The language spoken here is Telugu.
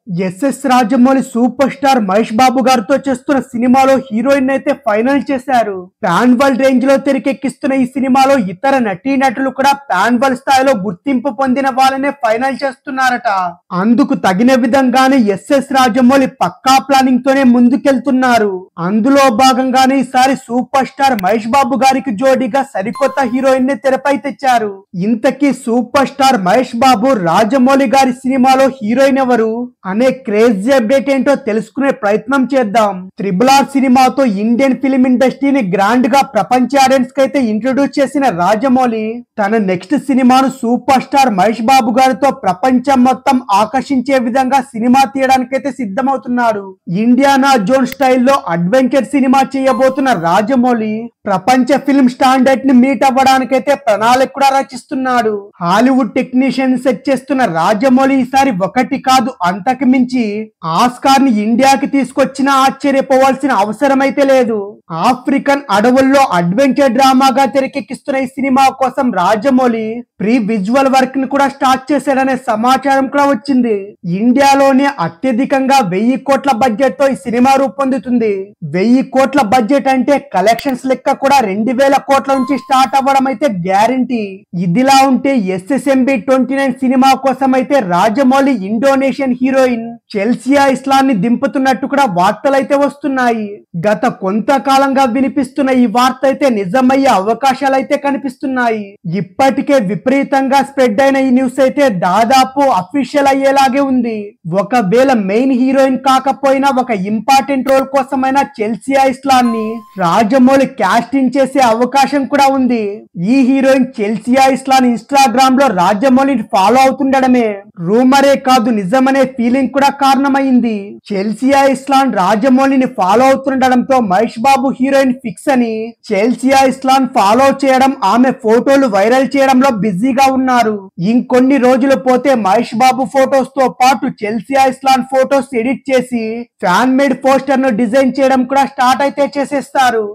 SS Rajamouli super star Mahesh Babu గారితో చేస్తున్న సినిమాలో హీరోయిన్ అయితే ఫైనల్ చేశారు. పాన్ వరల్డ్ రేంజ్ లో తెరకెక్కిస్తున్న ఈ సినిమాలో ఇతర నటీనటులు కూడా పాన్ వరల్డ్ స్థాయిలో గుర్తింపు పొందిన వాళ్ళనే ఫైనల్ చేస్తున్నారట. అందుకు తగిన విధంగానే ఎస్ఎస్ రాజమౌళి పక్కా ప్లానింగ్ తోనే ముందుకెళ్తున్నారు. అందులో భాగంగానే ఈసారి సూపర్ స్టార్ మహేష్ బాబు గారికి జోడీగా సరికొత్త హీరోయిన్ ని తెరపై తెచ్చారు. ఇంతకీ సూపర్ స్టార్ మహేష్ బాబు రాజమౌళి గారి సినిమాలో హీరోయిన్ ఎవరు అనే క్రేజీ అప్డేట్ ఏంటో తెలుసుకునే ప్రయత్నం చేద్దాం. RRR సినిమాతో ఇండియన్ ఫిలిం ఇండస్ట్రీని గ్రాండ్ గా ప్రపంచ ఆడియన్స్ కి అయితే ఇంట్రొడ్యూస్ చేసిన రాజమౌళి తన నెక్స్ట్ సినిమాను సూపర్ స్టార్ మహేష్ బాబు గారితో ప్రపంచం మొత్తం ఆకర్షించే విధంగా సినిమా తీయడానికైతే సిద్ధమవుతున్నాడు. ఇండియానా జోన్ స్టైల్లో అడ్వెంచర్ సినిమా చేయబోతున్న రాజమౌళి ప్రపంచ ఫిల్మ్ స్టాండర్డ్ ని మీట్ అవ్వడానికైతే ప్రణాళిక కూడా రచిస్తున్నాడు. హాలీవుడ్ టెక్నీషియన్ సెట్ చేస్తున్న రాజమౌళి ఈసారి ఒకటి కాదు అంతకు మించి ఆస్కార్ ని ఇండియాకి తీసుకొచ్చినా ఆశ్చర్యపోవాల్సిన అవసరం అయితే లేదు. ఆఫ్రికన్ అడవుల్లో అడ్వెంచర్ డ్రామాగా తెరకెక్కిస్తున్న ఈ సినిమా కోసం రాజమౌళి ప్రీ విజువల్ వర్క్ ని కూడా స్టార్ట్ చేశాడనే సమాచారం కూడా వచ్చింది. ఇండియాలోనే అత్యధికంగా 1000 కోట్ల బడ్జెట్ తో ఈ సినిమా రూపొందుతుంది. 1000 కోట్ల బడ్జెట్ అంటే కలెక్షన్స్ లెక్క కూడా 2000 కోట్ల నుంచి స్టార్ట్ అవ్వడం అయితే గ్యారంటీ. ఇదిలా ఉంటే SSMB 29 సినిమా కోసం అయితే Rajamouli Indonesian heroine Chelsea Islan ని దింపుతున్నట్టు కూడా వార్తలైతే వస్తున్నాయి. గత కొంతకాలంగా వినిపిస్తున్న ఈ వార్త అయితే నిజమయ్యే అవకాశాలైతే కనిపిస్తున్నాయి. ఇప్పటికే విపరీతంగా స్ప్రెడ్ అయిన ఈ న్యూస్ అయితే దాదాపు అఫీషియల్ అయ్యేలాగే ఉంది. ఒకవేళ మెయిన్ హీరోయిన్ కాకపోయినా ఒక ఇంపార్టెంట్ రోల్ కోసమైనా చెల్సియా ఇస్లాన్ ని రాజమౌళి కాస్టింగ్ చేసే అవకాశం కూడా ఉంది. ఈ హీరోయిన్ చెల్సియా ఇస్లాన్ ఇన్స్టాగ్రామ్ లో రాజమౌళిని ఫాలో అవుతుండడమే రూమరే కాదు నిజమనే ఫీలింగ్ కూడా కారణమైంది. Chelsea Islan రాజమౌళిని follow అవుతుండడంతో Mahesh Babu heroine fix అని చెల్సియా ఇస్లాన్ ఫాలో చేయడం ఆమె ఫోటోలు వైరల్ చేయడంలో బిజీగా ఉన్నారు. ఇంకొన్ని రోజులు పోతే మహేష్ బాబు ఫోటోస్ తో పాటు చెల్సియా ఇస్లాన్ ఫోటోస్ ఎడిట్ చేసి ఫ్యాన్ మేడ్ పోస్టర్ ను డిజైన్ చేయడం కూడా స్టార్ట్ అయితే చేసేస్తారు.